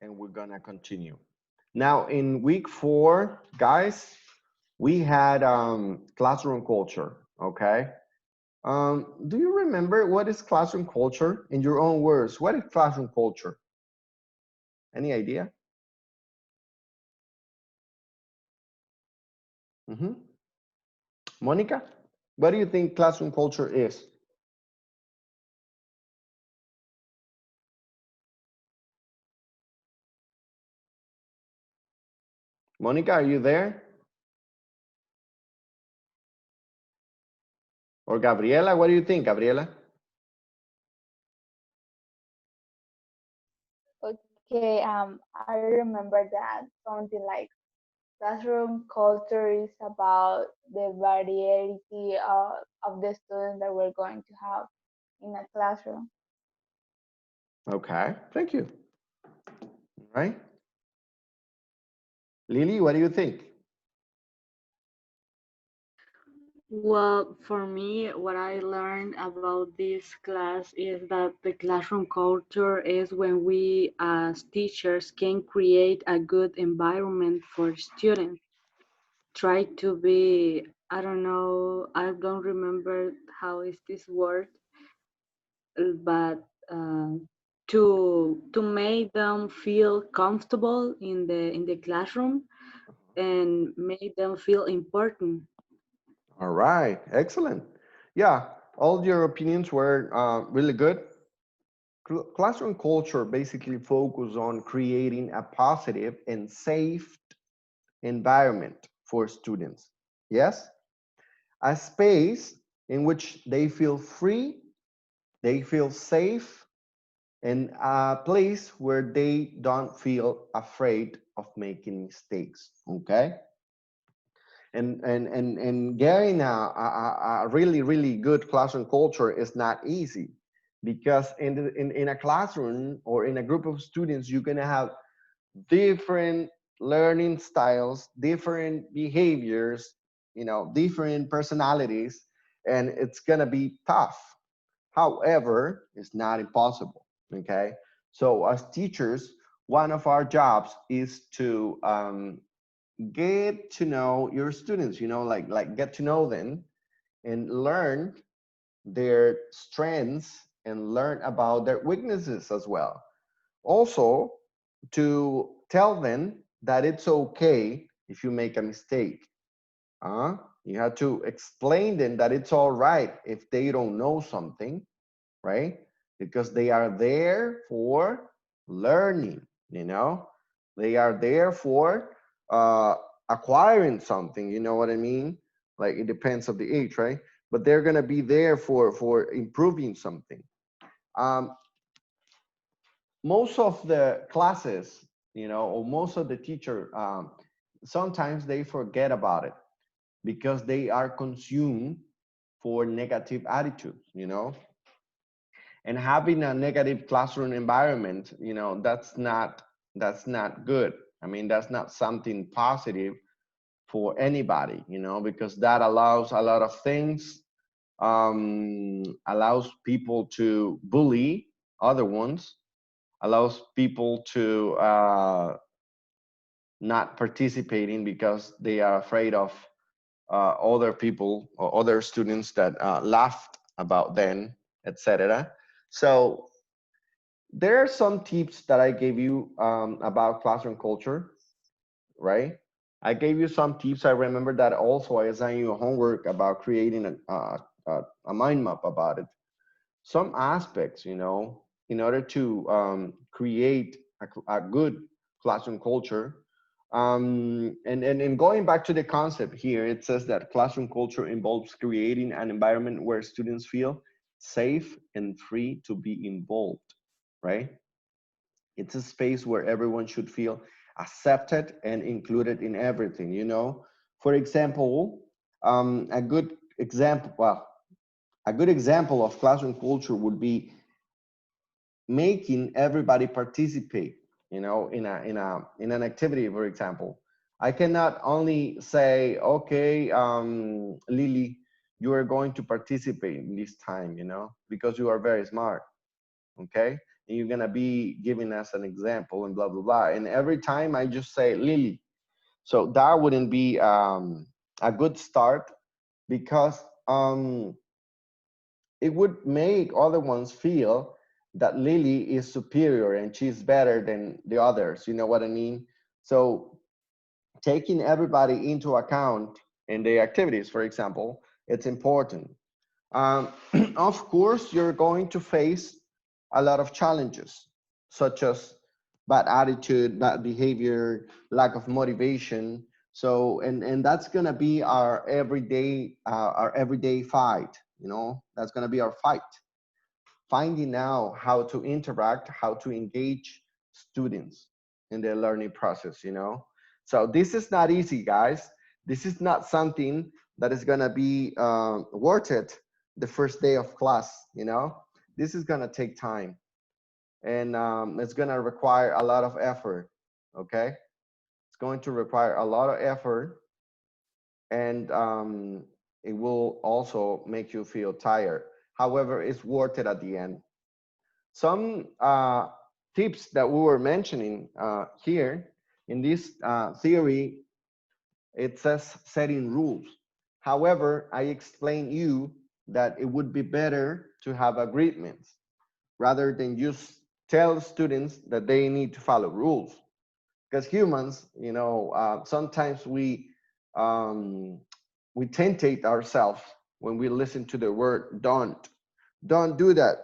and we're gonna continue. Now, in week 4, guys, we had classroom culture, okay? Do you remember what is classroom culture? In your own words, what is classroom culture? Any idea? Mm-hmm. Monica, what do you think classroom culture is? Monica, are you there? Or Gabriela, what do you think, Gabriela? Okay, I remember that something like classroom culture is about the variety of the students that we're going to have in a classroom. Okay, thank you. Right? Lily, what do you think? Well, for me, what I learned about this class is that the classroom culture is when we as teachers can create a good environment for students. Try to be, I don't know, I don't remember how is this word, but to make them feel comfortable in the classroom and make them feel important. All right, excellent. Yeah, all your opinions were really good. Classroom culture basically focus on creating a positive and safe environment for students. Yes, a space in which they feel free, they feel safe, and a place where they don't feel afraid of making mistakes. Okay, and getting a really good classroom culture is not easy, because in a classroom or in a group of students you're going to have different learning styles, different behaviors, different personalities, and it's going to be tough. However, it's not impossible. Okay, so as teachers, one of our jobs is to get to know your students, like get to know them and learn their strengths and learn about their weaknesses as well. Also, to tell them that it's okay if you make a mistake. You have to explain them that it's all right if they don't know something, right? Because they are there for learning, they are there for uh, acquiring something, you know what I mean? Like, it depends of the age, right? But they're going to be there for improving something. um, Most of the classes, or most of the teacher, sometimes they forget about it because they are consumed for negative attitudes, and having a negative classroom environment, that's not good. I mean, that's not something positive for anybody, because that allows a lot of things, allows people to bully other ones, allows people to not participating because they are afraid of other people or other students that laughed about them, etc. So there are some tips that I gave you about classroom culture, right? I gave you some tips. I remember that also I assigned you a homework about creating a mind map about it. Some aspects, in order to create a good classroom culture. And going back to the concept here, it says that classroom culture involves creating an environment where students feel safe and free to be involved, right? It's a space where everyone should feel accepted and included in everything, For example, a good example, well, a good example of classroom culture would be making everybody participate, in an activity, for example. I cannot only say, okay, Lily, you are going to participate in this time, because you are very smart. Okay, and you're gonna be giving us an example and blah blah blah. And every time I just say Lily. So that wouldn't be a good start because it would make other ones feel that Lily is superior and she's better than the others. You know what I mean? So taking everybody into account in the activities, for example, it's important. Um, of course, you're going to face a lot of challenges, such as bad attitude, bad behavior, lack of motivation. So, and that's gonna be our everyday fight. You know, that's gonna be our fight. Finding out how to interact, how to engage students in their learning process. You know, so this is not easy, guys. This is not something that is gonna be worth it the first day of class. You know, this is gonna take time, and it's gonna require a lot of effort. Okay, it's going to require a lot of effort, and it will also make you feel tired. However, it's worth it at the end. Some tips that we were mentioning here in this theory, it says setting rules. However, I explained you that it would be better to have agreements rather than just tell students that they need to follow rules. Because humans, you know, sometimes um, we tentate ourselves when we listen to the word don't do that,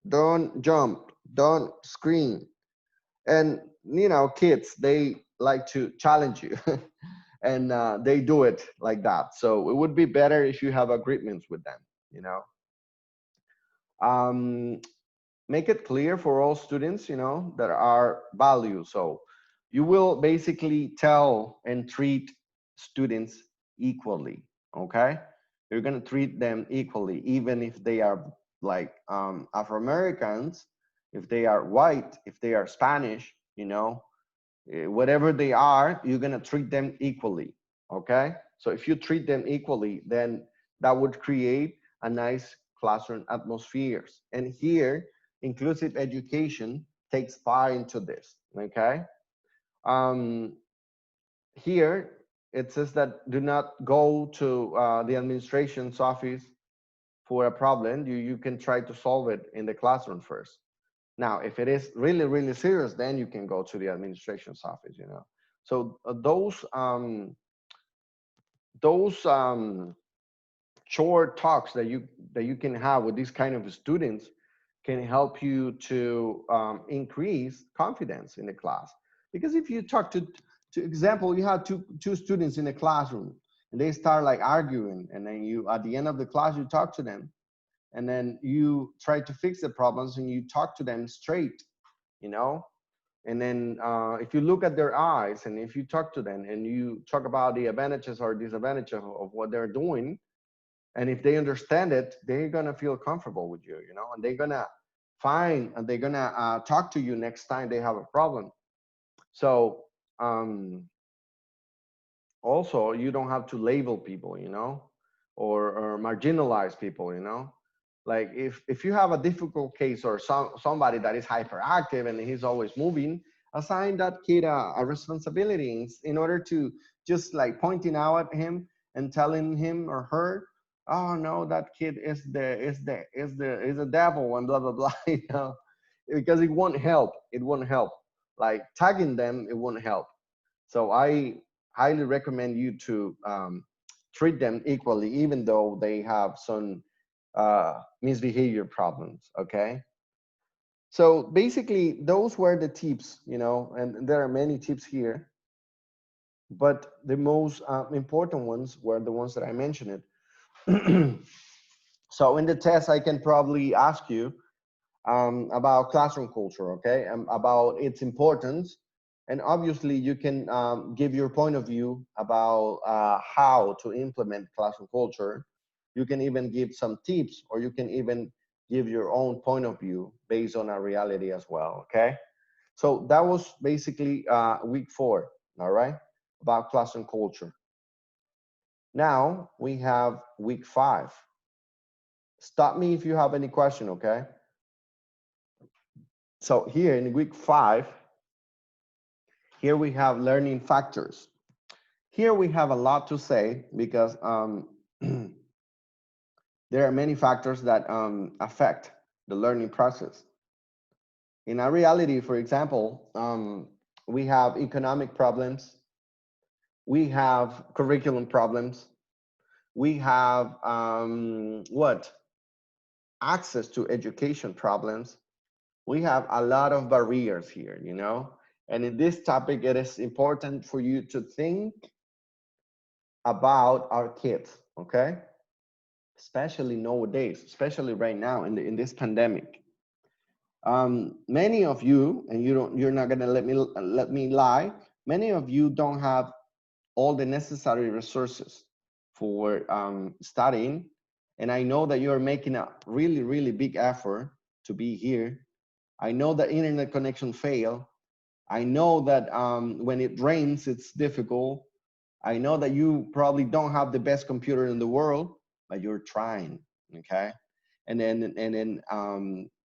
don't jump, don't scream. And you know, kids, they like to challenge you and they do it like that. So it would be better if you have agreements with them, you know. um, Make it clear for all students, you know, there are values. So you will basically tell and treat students equally. Okay, you're going to treat them equally even if they are like Afro-Americans, if they are white, if they are Spanish, you know, whatever they are, you're going to treat them equally. Okay, so if you treat them equally, then that would create a nice classroom atmospheres. And here inclusive education takes part into this. Okay, um, here it says that do not go to the administration's office for a problem. You can try to solve it in the classroom first. Now, if it is really, really serious, then you can go to the administration's office, you know. So those short talks that you can have with these kind of students can help you to increase confidence in the class. Because if you talk to example, you have two students in a classroom and they start like arguing, and then you at the end of the class you talk to them, and then you try to fix the problems and you talk to them straight, you know. And then if you look at their eyes and if you talk to them and you talk about the advantages or disadvantages of what they're doing, and if they understand it, they're gonna feel comfortable with you, you know, and they're gonna find and they're gonna talk to you next time they have a problem. So also you don't have to label people, you know, or marginalize people, you know. Like if you have a difficult case or somebody that is hyperactive and he's always moving, assign that kid a responsibility in order to just like pointing out at him and telling him or her, oh no, that kid is the devil and blah blah blah, you know, because it won't help. It won't help. Like tagging them, it won't help. So I highly recommend you to treat them equally, even though they have some misbehavior problems. Okay. So basically, those were the tips, you know, and there are many tips here, but the most important ones were the ones that I mentioned. It. So in the test, I can probably ask you about classroom culture, okay, about its importance. And obviously, you can give your point of view about how to implement classroom culture. You can even give some tips, or you can even give your own point of view based on a reality as well, okay? So that was basically week 4, all right, about classroom culture. Now we have week 5. Stop me if you have any question, okay? So here in week 5, here we have learning factors. Here we have a lot to say because there are many factors that affect the learning process. In our reality, for example, we have economic problems, we have curriculum problems, we have what? Access to education problems. We have a lot of barriers here, you know? And in this topic, it is important for you to think about our kids, okay? Especially nowadays, especially right now in this pandemic. Many of you, and you're not gonna let me lie. Many of you don't have all the necessary resources for studying, and I know that you're making a really, really big effort to be here. I know that internet connection fail. I know that when it rains, it's difficult. I know that you probably don't have the best computer in the world, but you're trying, okay? And then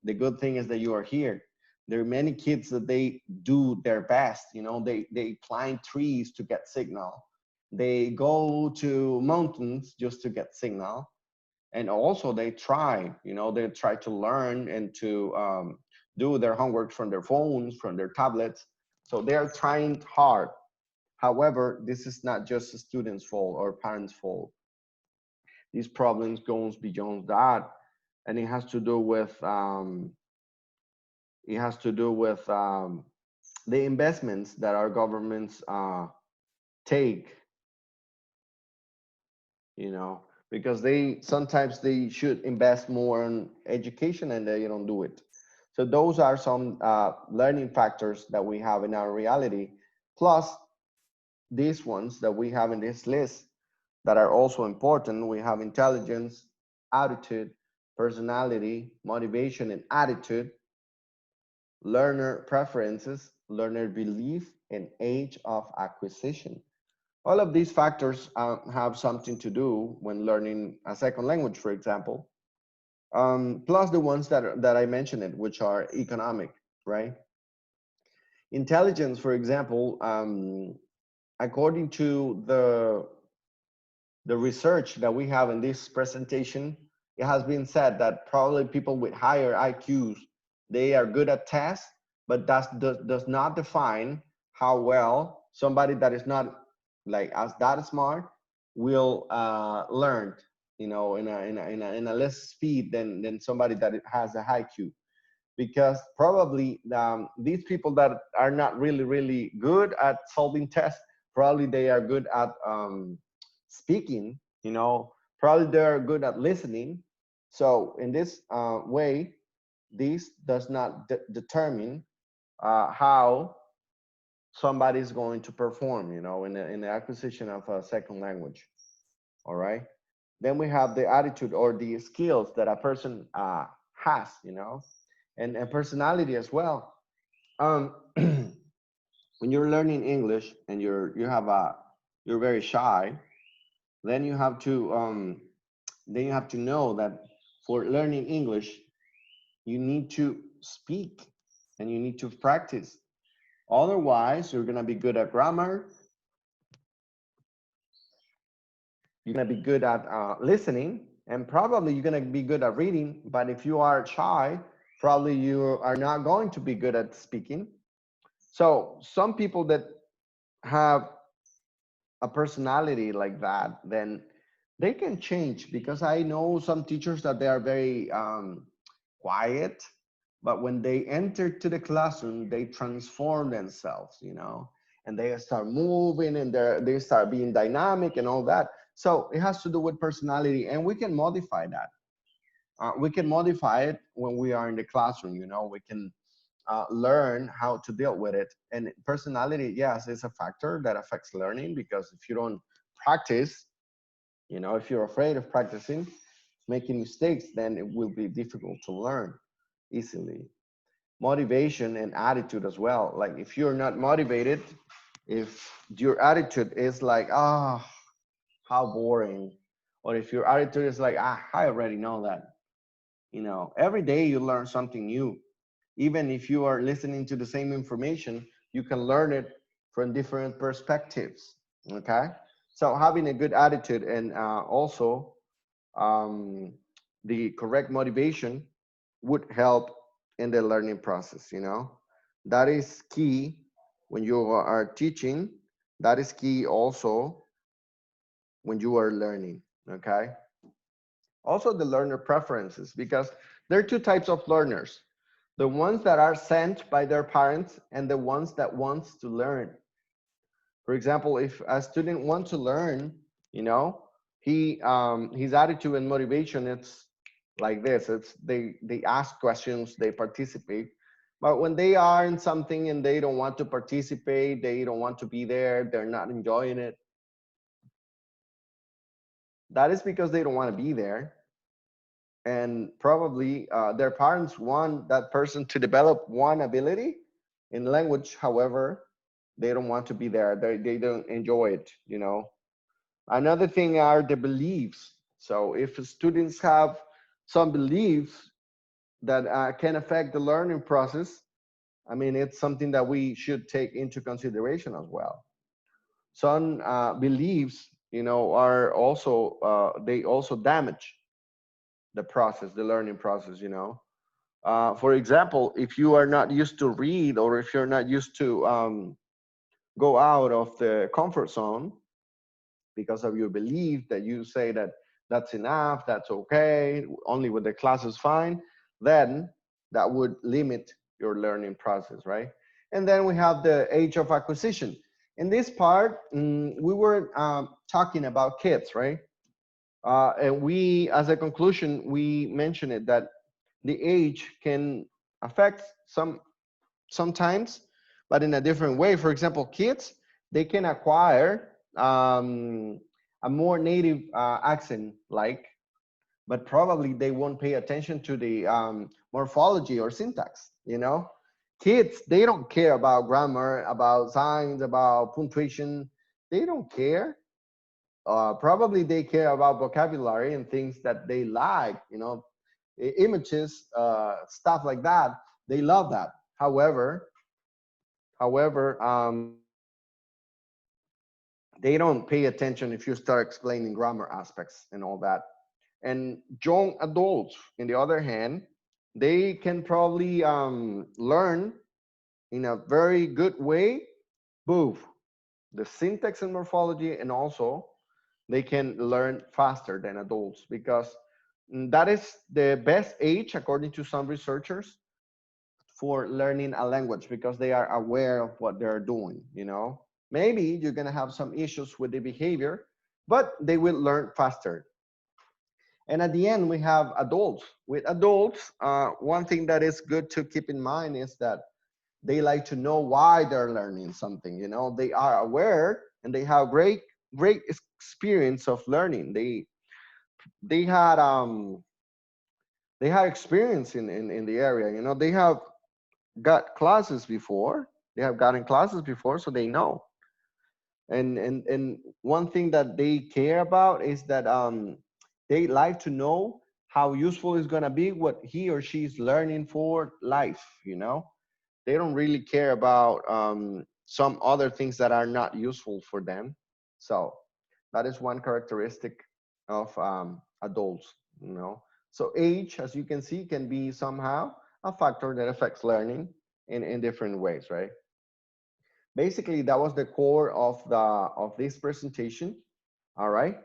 the good thing is that you are here. There are many kids that they do their best, you know, they climb trees to get signal. They go to mountains just to get signal. And also they try, you know, they try to learn and to do their homework from their phones, from their tablets. So they are trying hard. However, this is not just the student's fault or parents' fault. These problems goes beyond that, and it has to do with the investments that our governments take, you know, because they sometimes they should invest more in education and they don't do it. So those are some learning factors that we have in our reality, plus these ones that we have in this list that are also important. We have intelligence, attitude, personality, motivation, and attitude, learner preferences, learner belief, and age of acquisition. All of these factors have something to do when learning a second language, for example, plus the ones that I mentioned, it, which are economic, right? Intelligence, for example, according to the research that we have in this presentation, it has been said that probably people with higher IQs, they are good at tests, but does not define how well somebody that is not like as that smart will learn, you know, in a less speed than somebody that has a high Q, because probably these people that are not really really good at solving tests, probably they are good at speaking, you know, probably they're good at listening. So in this way, this does not determine how somebody is going to perform, you know, in the acquisition of a second language. All right. Then we have the attitude or the skills that a person has, you know, and personality as well. Um, when you're learning English and you're very shy, then you have to know that for learning English, you need to speak and you need to practice. Otherwise, you're gonna be good at grammar, you're gonna be good at listening, and probably you're gonna be good at reading. But if you are shy, probably you are not going to be good at speaking. So some people that have a personality like that, then they can change, because I know some teachers that they are very quiet, but when they enter to the classroom, they transform themselves, you know, and they start moving and they start being dynamic and all that. So it has to do with personality, and we can modify that. We can modify it when we are in the classroom, you know, we can learn how to deal with it. And personality, yes, is a factor that affects learning, because if you don't practice, you know, if you're afraid of practicing, making mistakes, then it will be difficult to learn easily. Motivation and attitude as well. Like if you're not motivated, if your attitude is like, ah, oh, how boring, or if your attitude is like, ah, I already know that, you know, every day you learn something new. Even if you are listening to the same information, you can learn it from different perspectives. Okay, so having a good attitude and also um, the correct motivation would help in the learning process. That is key when you are teaching. That is key also when you are learning. Okay, also the learner preferences, because there are two types of learners: the ones that are sent by their parents and the ones that wants to learn. For example, if a student wants to learn, his attitude and motivation, it's like this. It's they ask questions, they participate. But when they are in something and they don't want to participate, they don't want to be there, they're not enjoying it, that is because they don't want to be there. And probably their parents want that person to develop one ability in language. However, they don't want to be there. They don't enjoy it. Another thing are the beliefs. So if students have some beliefs that can affect the learning process, I mean, it's something that we should take into consideration as well. Some beliefs, are also, they also damage the process, the learning process. For example, if you are not used to read, or if you're not used to go out of the comfort zone because of your belief that you say that that's enough, that's okay, only with the class is fine, then that would limit your learning process, right? And then we have the age of acquisition. In this part, we were talking about kids, right? And we, as a conclusion, we mentioned it that the age can affect sometimes, but in a different way. For example, kids, they can acquire a more native accent, but probably they won't pay attention to the morphology or syntax. Kids, they don't care about grammar, about signs, about punctuation. They don't care. Probably they care about vocabulary and things that they like, images, stuff like that. They love that. However, they don't pay attention if you start explaining grammar aspects and all that. And young adults, on the other hand, they can probably learn in a very good way both the syntax and morphology, and also they can learn faster than adults, because that is the best age, according to some researchers, for learning a language, because they are aware of what they're doing. Maybe you're going to have some issues with the behavior, but they will learn faster. And at the end, we have adults. With adults, one thing that is good to keep in mind is that they like to know why they're learning something. They are aware and they have great experience of learning. They had experience in the area. They have got classes before. They have gotten classes before, so they know. And one thing that they care about is that they like to know how useful is going to be what he or she is learning for life. They don't really care about some other things that are not useful for them. So that is one characteristic of adults. So age, as you can see, can be somehow a factor that affects learning in different ways, right? Basically, that was the core of this presentation. All right.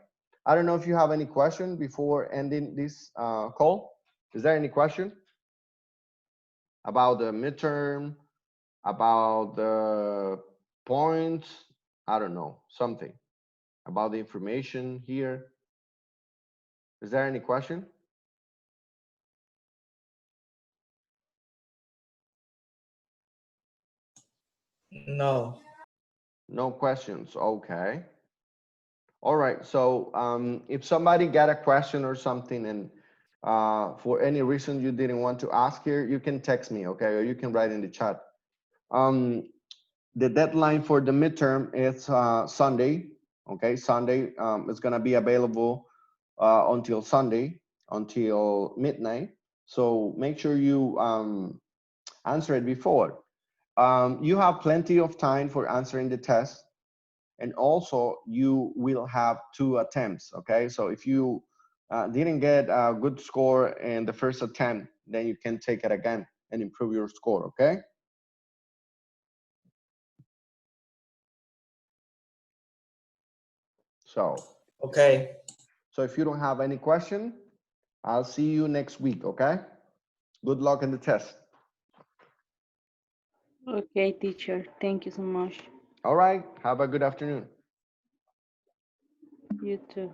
I don't know if you have any question before ending this call. Is there any question about the midterm, about the points? I don't know, something about the information here. Is there any question? No. No questions. Okay. All right. So if somebody got a question or something, and for any reason you didn't want to ask here, you can text me, okay? Or you can write in the chat. Um, the deadline for the midterm is Sunday. Okay, Sunday. It's gonna be available until Sunday, until midnight. So make sure you answer it before. You have plenty of time for answering the test, and also you will have 2 attempts. Okay, so if you didn't get a good score in the first attempt, then you can take it again and improve your score. Okay. So, Okay. if you don't have any question, I'll see you next week. Okay. Good luck in the test. Okay, teacher. Thank you so much. All right. Have a good afternoon. You too.